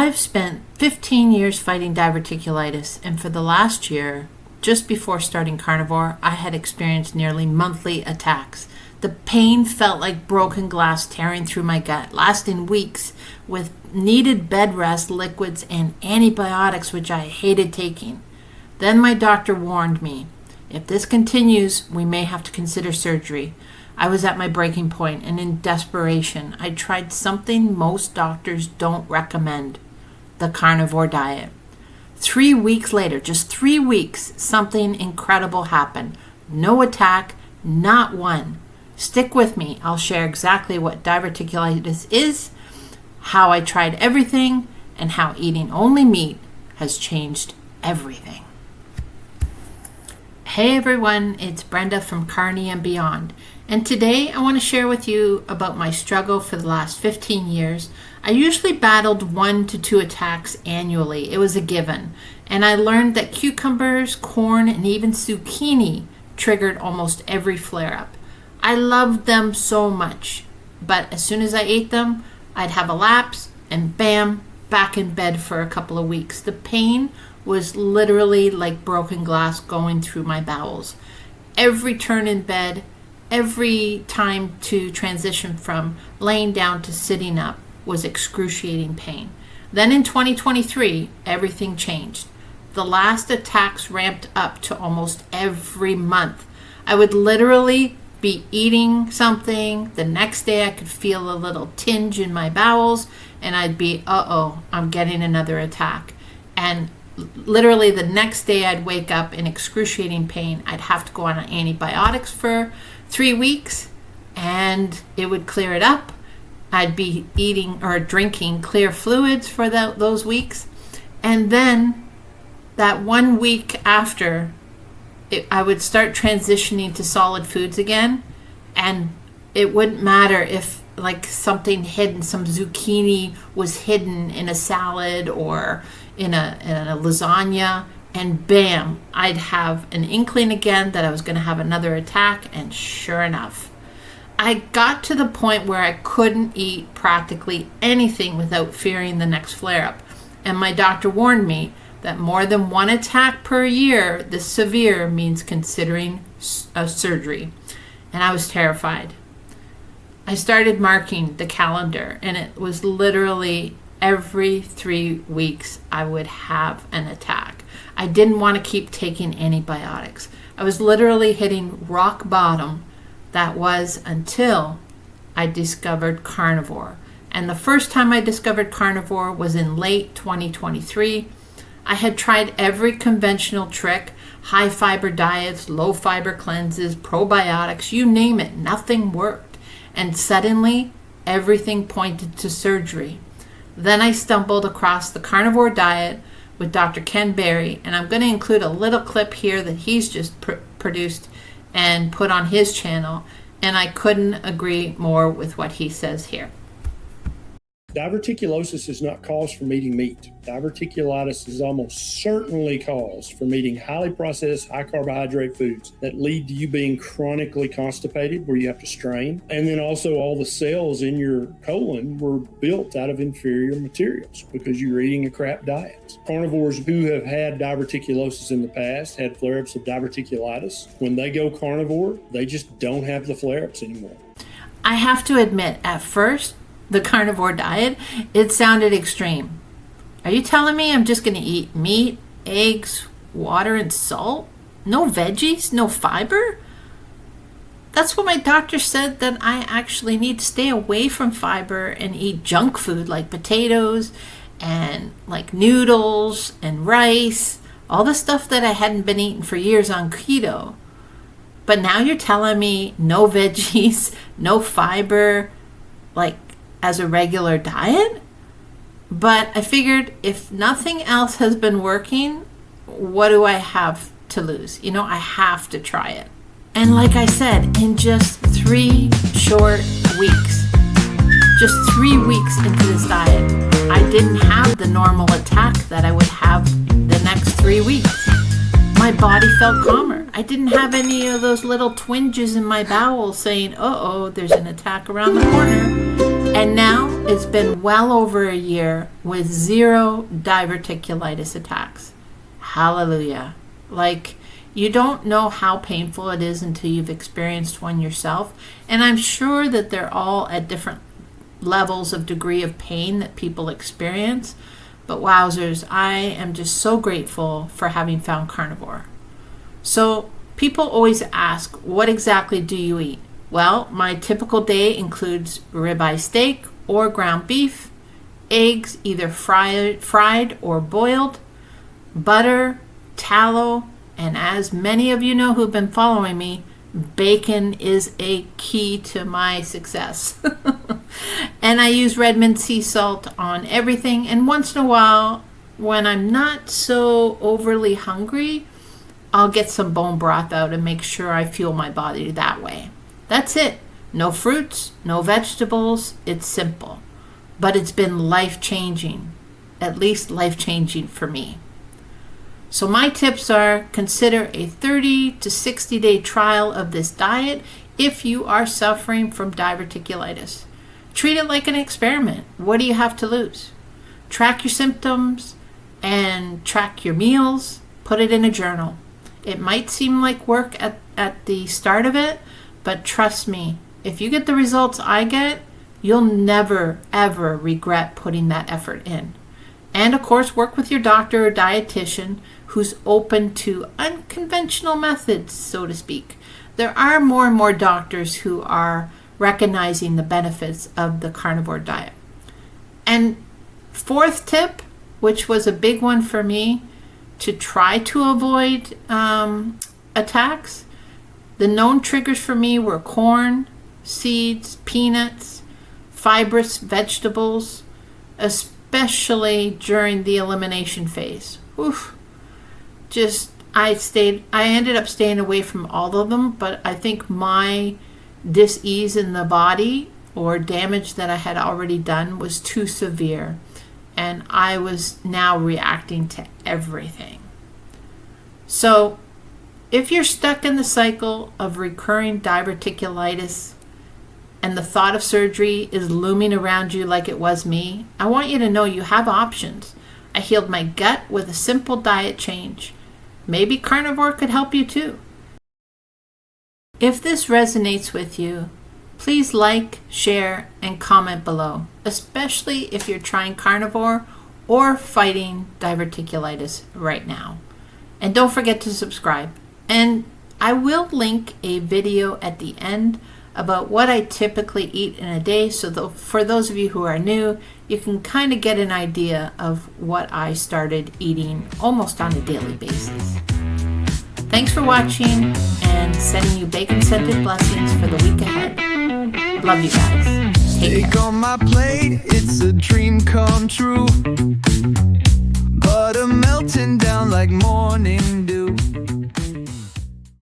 I've spent 15 years fighting diverticulitis, and for the last year, just before starting carnivore, I had experienced nearly monthly attacks. The pain felt like broken glass tearing through my gut, lasting weeks, with needed bed rest, liquids, and antibiotics, which I hated taking. Then my doctor warned me, if this continues, we may have to consider surgery. I was at my breaking point, and in desperation, I tried something most doctors don't recommend, the carnivore diet. 3 weeks later, just 3 weeks, something incredible happened. No attack, not one. Stick with me. I'll share exactly what diverticulitis is, how I tried everything, and how eating only meat has changed everything. Hey everyone, it's Brenda from Carne and Beyond, and today I want to share with you about my struggle for the last 15 years. I usually battled 1 to 2 attacks annually. It was a given, and I learned that cucumbers, corn, and even zucchini triggered almost every flare-up. I loved them so much, but as soon as I ate them, I'd have a lapse, and bam, back in bed for a couple of weeks. The pain was literally like broken glass going through my bowels. Every turn in bed, every time to transition from laying down to sitting up was excruciating pain. Then in 2023, everything changed. The last attacks ramped up to almost every month. I would literally be eating something. The next day I could feel a little tinge in my bowels and I'd be, I'm getting another attack. And literally the next day I'd wake up in excruciating pain. I'd have to go on antibiotics for 3 weeks and it would clear it up. I'd be eating or drinking clear fluids for those weeks. And then that 1 week after, I would start transitioning to solid foods again, and it wouldn't matter if like something hidden, some zucchini was hidden in a salad or in a lasagna, and bam, I'd have an inkling again that I was going to have another attack, and sure enough, I got to the point where I couldn't eat practically anything without fearing the next flare-up, and my doctor warned me that more than 1 attack per year, this severe, means considering a surgery. And I was terrified. I started marking the calendar, and it was literally every 3 weeks I would have an attack. I didn't want to keep taking antibiotics. I was literally hitting rock bottom. That was until I discovered carnivore. And the first time I discovered carnivore was in late 2023. I had tried every conventional trick, high fiber diets, low fiber cleanses, probiotics, you name it, nothing worked. And suddenly, everything pointed to surgery. Then I stumbled across the Carnivore Diet with Dr. Ken Berry, and I'm going to include a little clip here that he's just produced and put on his channel, and I couldn't agree more with what he says here. Diverticulosis is not caused from eating meat. Diverticulitis is almost certainly caused from eating highly processed, high carbohydrate foods that lead to you being chronically constipated, where you have to strain. And then also all the cells in your colon were built out of inferior materials because you're eating a crap diet. Carnivores who have had diverticulosis in the past had flare-ups of diverticulitis. When they go carnivore, they just don't have the flare-ups anymore. I have to admit, at first, the carnivore diet, it sounded extreme. Are you telling me I'm just going to eat meat, eggs, water, and salt? No veggies? No fiber? That's what my doctor said, that I actually need to stay away from fiber and eat junk food like potatoes and like noodles and rice, all the stuff that I hadn't been eating for years on keto. But now you're telling me no veggies, no fiber, like as a regular diet? But I figured if nothing else has been working, what do I have to lose? I have to try it. And like I said, in just 3 short weeks, just 3 weeks into this diet, I didn't have the normal attack that I would have the next 3 weeks. My body felt calmer. I didn't have any of those little twinges in my bowels saying, there's an attack around the corner. And now it's been well over a year with 0 diverticulitis attacks. Hallelujah. Like, you don't know how painful it is until you've experienced one yourself. And I'm sure that they're all at different levels of degree of pain that people experience. But wowzers, I am just so grateful for having found carnivore. So people always ask, what exactly do you eat? Well, my typical day includes ribeye steak or ground beef, eggs either fried or boiled, butter, tallow, and as many of you know who've been following me, bacon is a key to my success. And I use Redmond sea salt on everything, and once in a while, when I'm not so overly hungry, I'll get some bone broth out and make sure I fuel my body that way. That's it. No fruits, no vegetables. It's simple. But it's been life-changing, at least life-changing for me. So my tips are: consider a 30 to 60-day trial of this diet if you are suffering from diverticulitis. Treat it like an experiment. What do you have to lose? Track your symptoms and track your meals. Put it in a journal. It might seem like work at the start of it, but trust me, if you get the results I get, you'll never, ever regret putting that effort in. And of course, work with your doctor or dietitian who's open to unconventional methods, so to speak. There are more and more doctors who are recognizing the benefits of the carnivore diet. And fourth tip, which was a big one for me, to try to avoid attacks. The known triggers for me were corn, seeds, peanuts, fibrous vegetables, especially during the elimination phase. Oof. I ended up staying away from all of them, but I think my dis-ease in the body or damage that I had already done was too severe, and I was now reacting to everything. So if you're stuck in the cycle of recurring diverticulitis and the thought of surgery is looming around you like it was me, I want you to know you have options. I healed my gut with a simple diet change. Maybe carnivore could help you too. If this resonates with you, please like, share, and comment below, especially if you're trying carnivore or fighting diverticulitis right now. And don't forget to subscribe. And I will link a video at the end about what I typically eat in a day, so for those of you who are new, you can kind of get an idea of what I started eating almost on a daily basis. Thanks for watching, and sending you bacon-scented blessings for the week ahead. Love you guys. Take care. On my plate, it's a dream come true. Butter melting down like morning